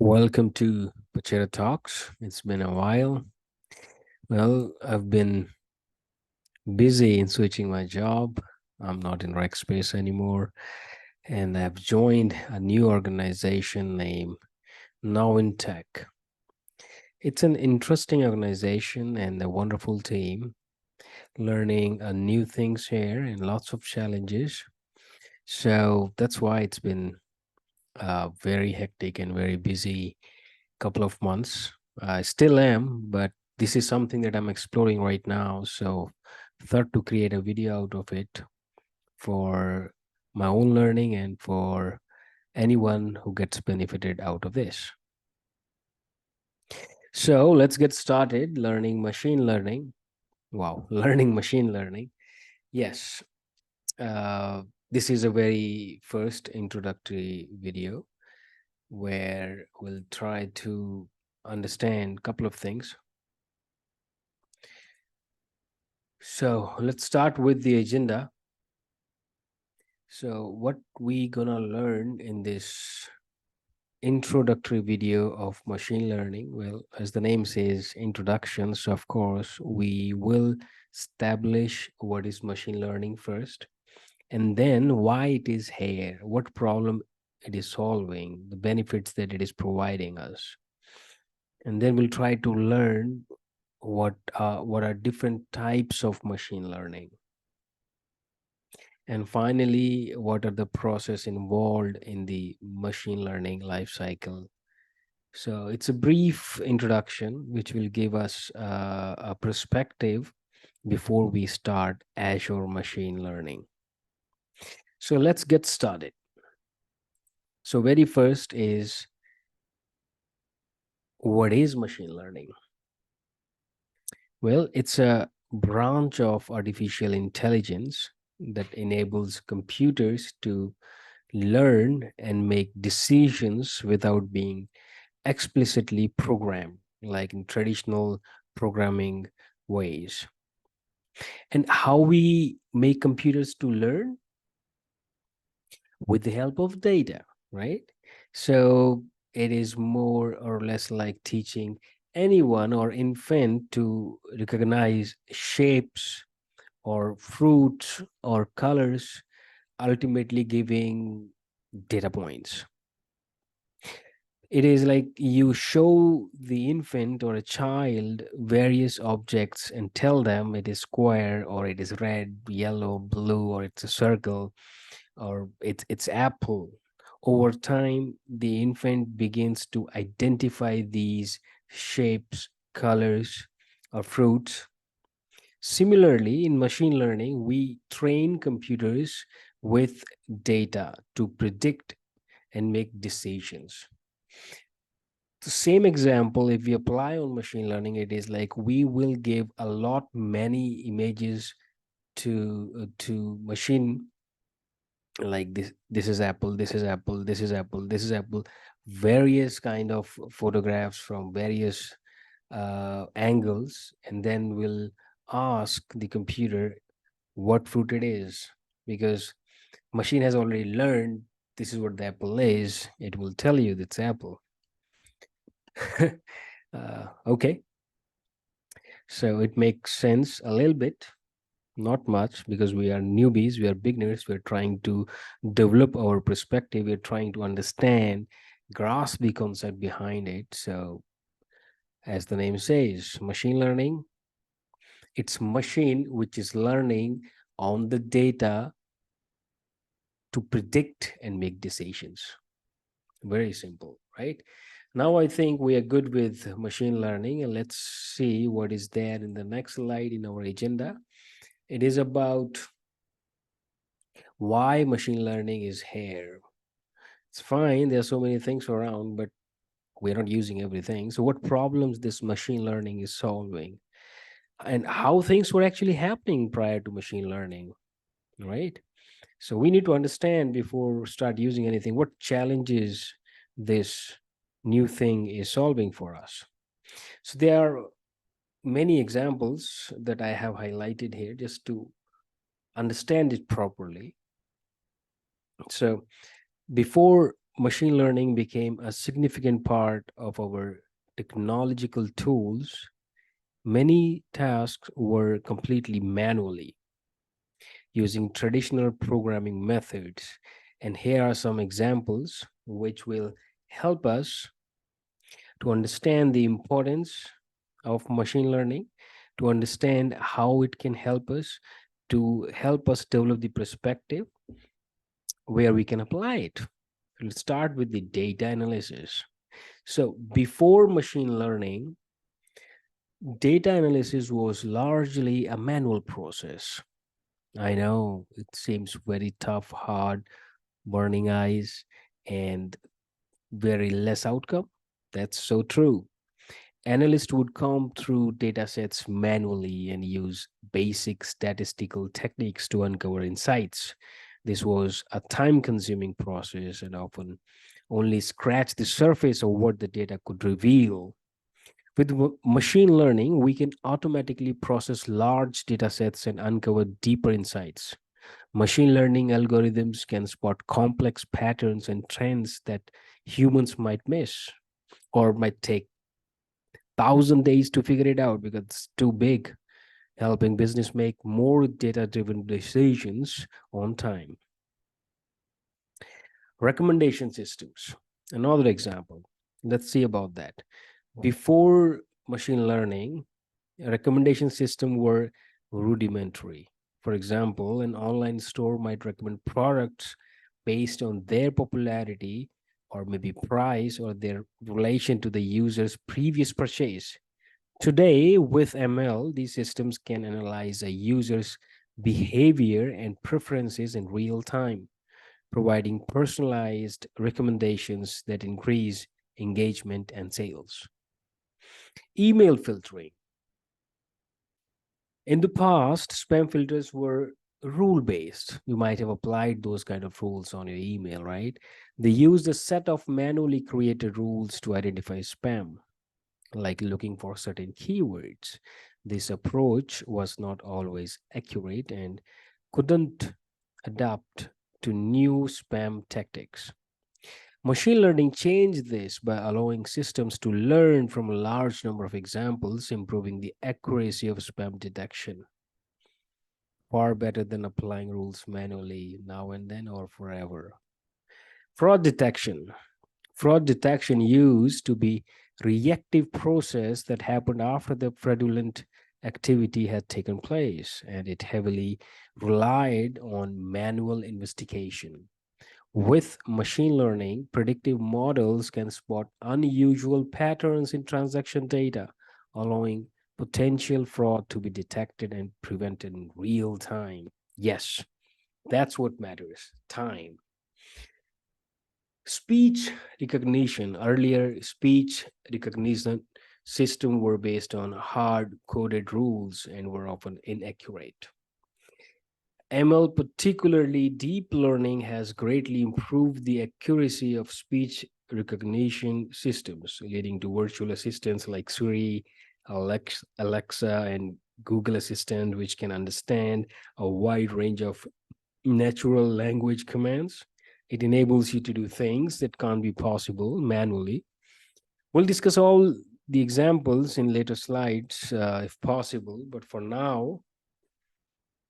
Welcome to Pachehra Talks. It's been a while. Well, I've been busy in switching my job. I'm not in Rackspace anymore. And I've joined a new organization named Now in Tech. It's an interesting organization and a wonderful team, learning new things here and lots of challenges. So that's why it's been very hectic and very busy couple of months. I still am, but this is something that I'm exploring right now. So thought to create a video out of it for my own learning and for anyone who gets benefited out of this. So let's get started learning machine learning. Wow, learning machine learning. Yes, this is a very first introductory video where we'll try to understand a couple of things. So let's start with the agenda. So what we gonna learn in this introductory video of machine learning? Well, as the name says, introduction. So of course, we will establish what is machine learning first, and then why it is here, what problem it is solving, the benefits that it is providing us. And then we'll try to learn what are different types of machine learning. And finally, what are the process involved in the machine learning life cycle? So it's a brief introduction, which will give us a perspective before we start Azure machine learning. So let's get started. So very first is, what is machine learning? Well, it's a branch of artificial intelligence that enables computers to learn and make decisions without being explicitly programmed, like in traditional programming ways. And how we make computers to learn? With the help of data, right? So it is more or less like teaching anyone or infant to recognize shapes or fruits or colors, ultimately giving data points. It is like you show the infant or a child various objects and tell them it is square or it is red, yellow, blue, or it's a circle or it's apple. Over time, the infant begins to identify these shapes, colors, or fruits. Similarly, in machine learning, we train computers with data to predict and make decisions. The same example, if we apply on machine learning, it is like we will give a lot many images to machine, like this is apple, this is apple, this is apple, this is apple, various kind of photographs from various angles, and then we'll ask the computer what fruit it is, because machine has already learned this is what the apple is. It will tell you it's apple. Okay, so it makes sense a little bit, not much, because we are newbies, we are beginners, we're trying to develop our perspective, we're trying to understand, grasp the concept behind it. So as the name says, machine learning, it's machine which is learning on the data to predict and make decisions. Very simple, right? Now I think we are good with machine learning, and let's see what is there in the next slide in our agenda. It is about why machine learning is here. It's fine, there's so many things around, but we're not using everything. So what problems this machine learning is solving, and how things were actually happening prior to machine learning, right? So we need to understand before we start using anything, what challenges this new thing is solving for us. So there are many examples that I have highlighted here just to understand it properly. So before machine learning became a significant part of our technological tools, many tasks were completely manually using traditional programming methods. And here are some examples which will help us to understand the importance of machine learning, to understand how it can help us develop the perspective where we can apply it. Let's start with the data analysis. So, before machine learning, data analysis was largely a manual process. I know it seems very tough, hard, burning eyes, and very less outcome. That's so true. Analysts would comb through data sets manually and use basic statistical techniques to uncover insights. This was a time consuming process and often only scratched the surface of what the data could reveal. With machine learning, we can automatically process large data sets and uncover deeper insights. Machine learning algorithms can spot complex patterns and trends that humans might miss or might take 1,000 days to figure it out because it's too big, helping business make more data-driven decisions on time. Recommendation systems. Another example. Let's see about that. Before machine learning, recommendation systems were rudimentary. For example, an online store might recommend products based on their popularity or maybe price or their relation to the user's previous purchase. Today, with ML, these systems can analyze a user's behavior and preferences in real time, providing personalized recommendations that increase engagement and sales. Email filtering. In the past, spam filters were rule based. You might have applied those kind of rules on your email, right? They used a set of manually created rules to identify spam, like looking for certain keywords. This approach was not always accurate and couldn't adapt to new spam tactics. Machine learning changed this by allowing systems to learn from a large number of examples, improving the accuracy of spam detection. Far better than applying rules manually now and then or forever. Fraud detection. Fraud detection used to be reactive process that happened after the fraudulent activity had taken place, and it heavily relied on manual investigation. With machine learning, predictive models can spot unusual patterns in transaction data, allowing potential fraud to be detected and prevented in real time. Yes, that's what matters, time. Speech recognition. Earlier, speech recognition systems were based on hard coded rules and were often inaccurate. ML, particularly deep learning, has greatly improved the accuracy of speech recognition systems, leading to virtual assistants like Siri, Alexa, and Google Assistant, which can understand a wide range of natural language commands. It enables you to do things that can't be possible manually. We'll discuss all the examples in later slides if possible, but for now,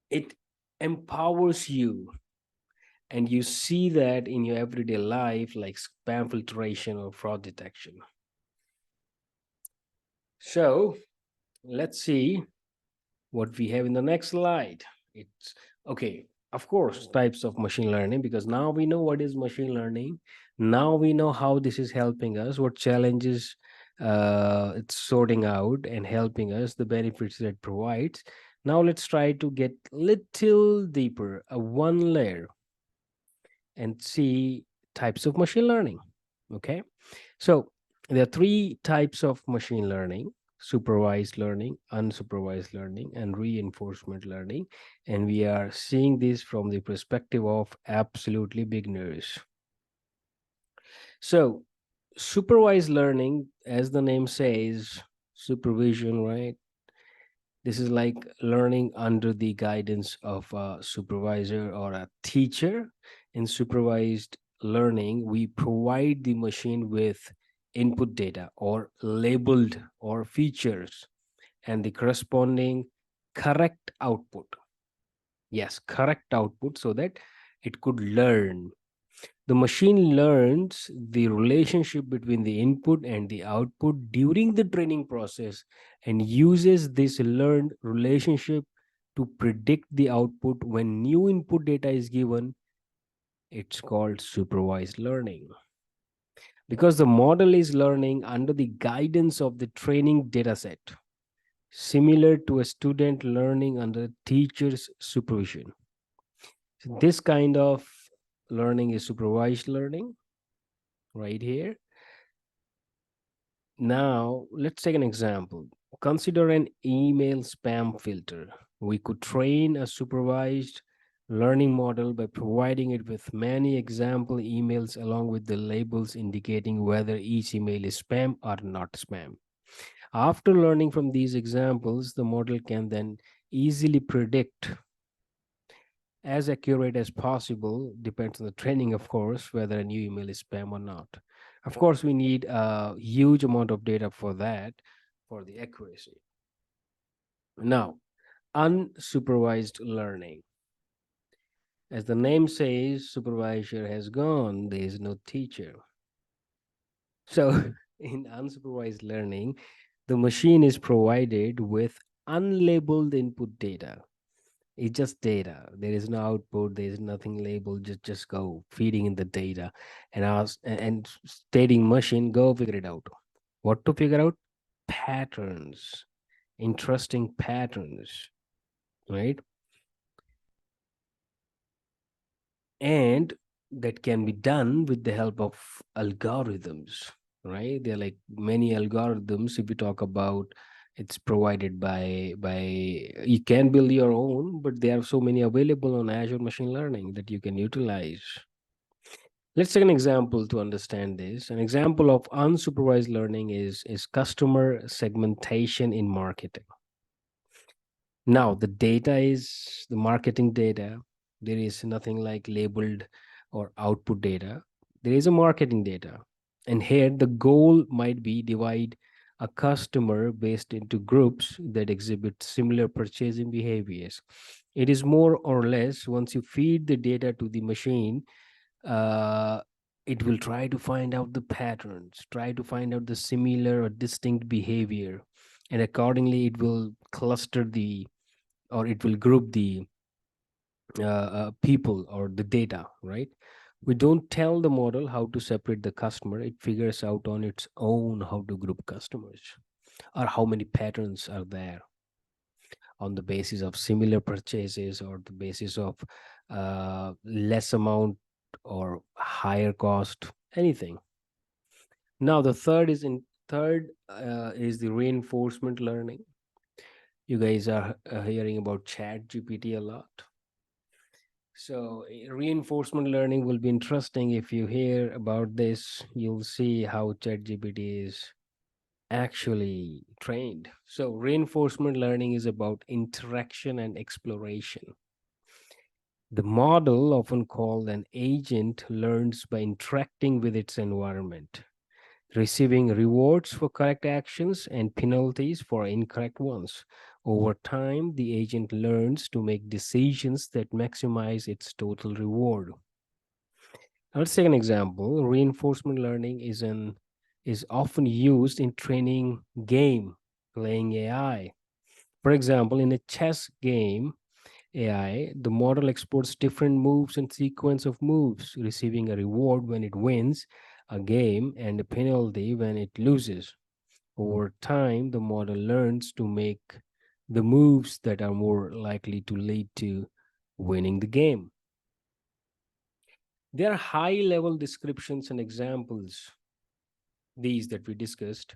it empowers you, and you see that in your everyday life, like spam filtration or fraud detection. So let's see what we have in the next slide. It's okay. Of course, types of machine learning, because now we know what is machine learning. Now we know how this is helping us, what challenges it's sorting out and helping us, the benefits that it provides. Now let's try to get little deeper, a one layer, and see types of machine learning. Okay, so there are three types of machine learning: supervised learning, unsupervised learning, and reinforcement learning. And we are seeing this from the perspective of absolutely beginners. So, supervised learning, as the name says, supervision, right? This is like learning under the guidance of a supervisor or a teacher. In supervised learning, we provide the machine with input data or labeled or features and the corresponding correct output. Yes, correct output, so that it could learn. The machine learns the relationship between the input and the output during the training process and uses this learned relationship to predict the output when new input data is given. It's called supervised learning because the model is learning under the guidance of the training dataset, similar to a student learning under teacher's supervision. So this kind of learning is supervised learning right here. Now, let's take an example. Consider an email spam filter. We could train a supervised learning model by providing it with many example emails along with the labels indicating whether each email is spam or not spam. After learning from these examples, the model can then easily predict as accurate as possible, depends on the training, of course, whether a new email is spam or not. Of course, we need a huge amount of data for that, for the accuracy. Now, unsupervised learning. As the name says, supervisor has gone, there is no teacher. So, in unsupervised learning, the machine is provided with unlabeled input data. It's just data. There is no output. There is nothing labeled. Just go feeding in the data and ask and stating machine, go figure it out. What to figure out? Patterns, interesting patterns, right? And that can be done with the help of algorithms, right? There are like many algorithms. If you talk about, it's provided by you can build your own, but there are so many available on Azure machine learning that you can utilize. Let's take an example to understand this. An example of unsupervised learning is customer segmentation in marketing. Now, the data is the marketing data. There is nothing like labeled or output data. There is a marketing data. And here the goal might be divide a customer based into groups that exhibit similar purchasing behaviors. It is more or less once you feed the data to the machine, uh, it will try to find out the patterns, try to find out the similar or distinct behavior. And accordingly, it will cluster the or it will group the people or the data, right? We don't tell the model how to separate the customer. It figures out on its own how to group customers or how many patterns are there on the basis of similar purchases or the basis of less amount or higher cost, anything. Now, the third is the reinforcement learning. You guys are hearing about Chat GPT a lot. So, reinforcement learning will be interesting. If you hear about this, you'll see how ChatGPT is actually trained. So, reinforcement learning is about interaction and exploration. The model, often called an agent, learns by interacting with its environment, receiving rewards for correct actions and penalties for incorrect ones. Over time, the agent learns to make decisions that maximize its total reward. Let's take an example. Reinforcement learning is often used in training game playing AI. For example, in a chess game AI, the model exports different moves and sequence of moves, receiving a reward when it wins a game and a penalty when it loses. Over time, the model learns to make the moves that are more likely to lead to winning the game. There are high level descriptions and examples, these that we discussed.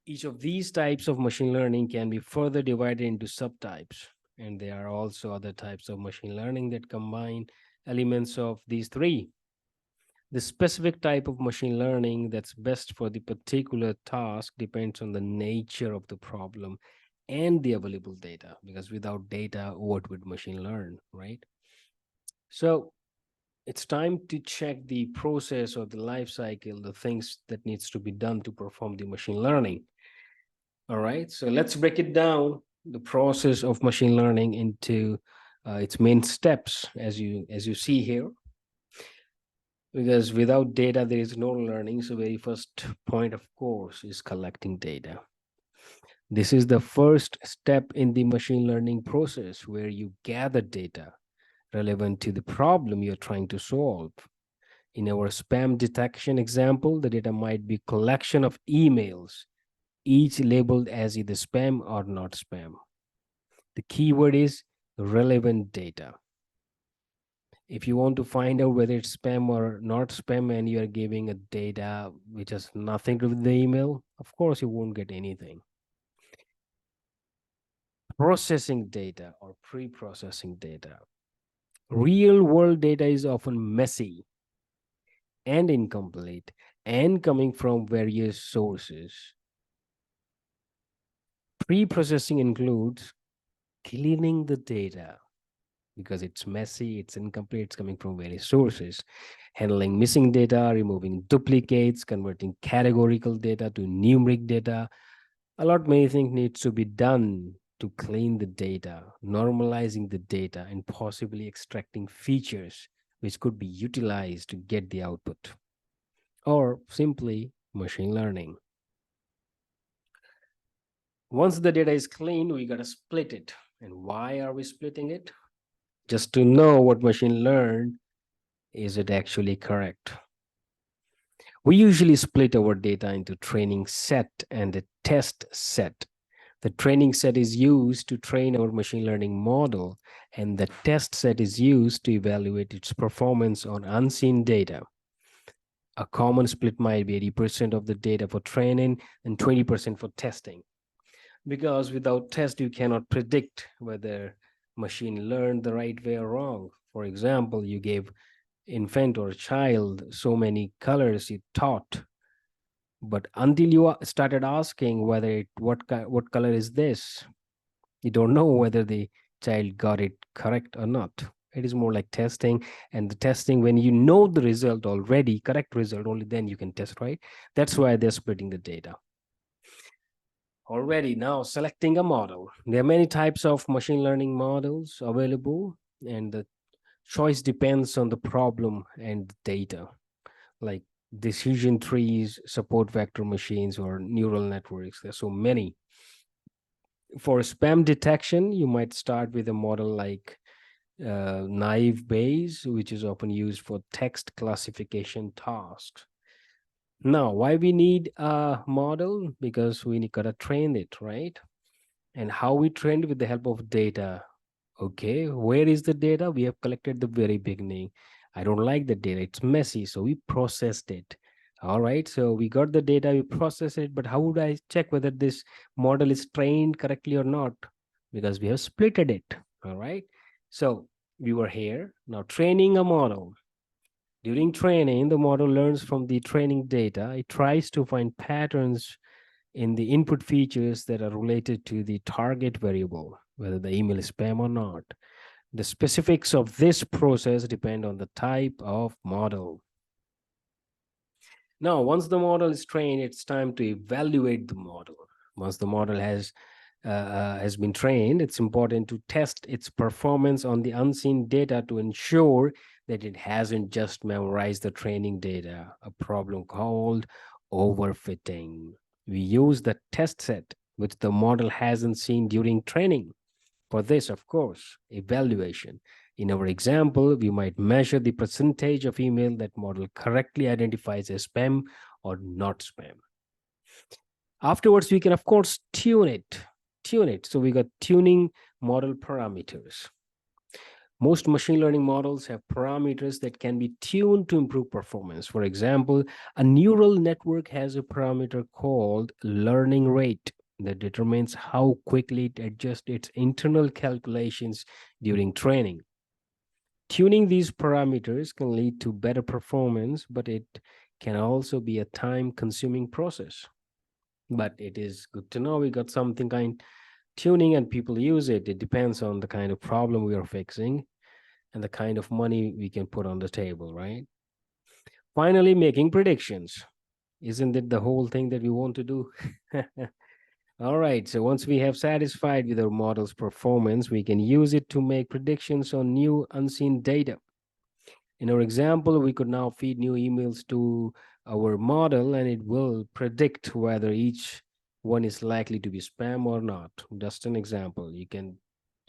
Each of these types of machine learning can be further divided into subtypes. And there are also other types of machine learning that combine elements of these three. The specific type of machine learning that's best for the particular task depends on the nature of the problem and the available data, because without data, what would machine learn, right? So it's time to check the process or the life cycle, the things that needs to be done to perform the machine learning. All right, so let's break it down, the process of machine learning into its main steps, as you see here. Because without data, there is no learning. So, very first point, of course, is collecting data. This is the first step in the machine learning process where you gather data relevant to the problem you're trying to solve. In our spam detection example, the data might be collection of emails, each labeled as either spam or not spam. The keyword is relevant data. If you want to find out whether it's spam or not spam and you are giving a data which has nothing to do with the email, of course you won't get anything. Processing data or pre-processing data. Real world data is often messy and incomplete and coming from various sources. Pre-processing includes cleaning the data because it's messy, it's incomplete, it's coming from various sources, handling missing data, removing duplicates, converting categorical data to numeric data. A lot many things needs to be done to clean the data, normalizing the data, and possibly extracting features which could be utilized to get the output, or simply machine learning. Once the data is clean, we got to split it. And why are we splitting it? Just to know what machine learned, is it actually correct? We usually split our data into training set and a test set. The training set is used to train our machine learning model, and the test set is used to evaluate its performance on unseen data. A common split might be 80% of the data for training and 20% for testing. Because without test, you cannot predict whether machine learned the right way or wrong. For example, you gave infant or child so many colors you taught, but until you started asking whether what color is this, you don't know whether the child got it correct or not. It is more like testing, and the testing, when you know the result already, correct result, only then you can test, right? That's why they're splitting the data. Already now selecting a model. There are many types of machine learning models available, and the choice depends on the problem and data, like decision trees, support vector machines, or neural networks. There's so many. For spam detection, you might start with a model like naive Bayes, which is often used for text classification tasks. Now, why we need a model? Because we gotta train it, right? And how we trained with the help of data. Okay, where is the data? We have collected the very beginning. I don't like the data, it's messy, so we processed it. All right, so we got the data, we processed it, but how would I check whether this model is trained correctly or not? Because we have splitted it. All right, so we were here now training a model. During training, the model learns from the training data. It tries to find patterns in the input features that are related to the target variable, whether the email is spam or not. The specifics of this process depend on the type of model. Now, once the model is trained, it's time to evaluate the model. Once the model has been trained, it's important to test its performance on the unseen data to ensure that it hasn't just memorized the training data, a problem called overfitting. We use the test set, which the model hasn't seen during training. For this, of course, evaluation. In our example, we might measure the percentage of email that model correctly identifies as spam or not spam. Afterwards, we can, of course, tune it. So we got tuning model parameters. Most machine learning models have parameters that can be tuned to improve performance. For example, a neural network has a parameter called learning rate that determines how quickly it adjusts its internal calculations during training. Tuning these parameters can lead to better performance, but it can also be a time-consuming process. But it is good to know we got something kind tuning and people use it. It depends on the kind of problem we are fixing. and the kind of money we can put on the table, right? Finally, making predictions. Isn't it the whole thing that we want to do? All right, so once we have satisfied with our model's performance, we can use it to make predictions on new unseen data. In our example, we could now feed new emails to our model and it will predict whether each one is likely to be spam or not. Just an example. You can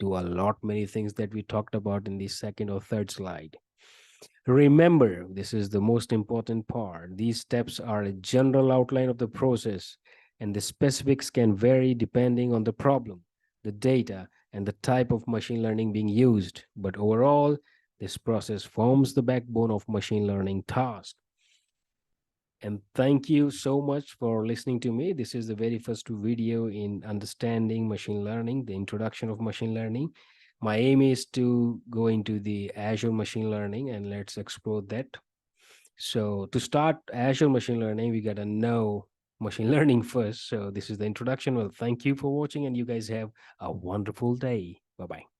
do a lot many things that we talked about in the second or third slide. Remember, this is the most important part. These steps are a general outline of the process, and the specifics can vary depending on the problem, the data, and the type of machine learning being used. But overall, this process forms the backbone of machine learning task. And thank you so much for listening to me. This is the very first video in understanding machine learning, the introduction of machine learning. My aim is to go into the Azure machine learning and let's explore that. So to start Azure machine learning, we got to know machine learning first. So this is the introduction. Well, thank you for watching and you guys have a wonderful day. Bye-bye.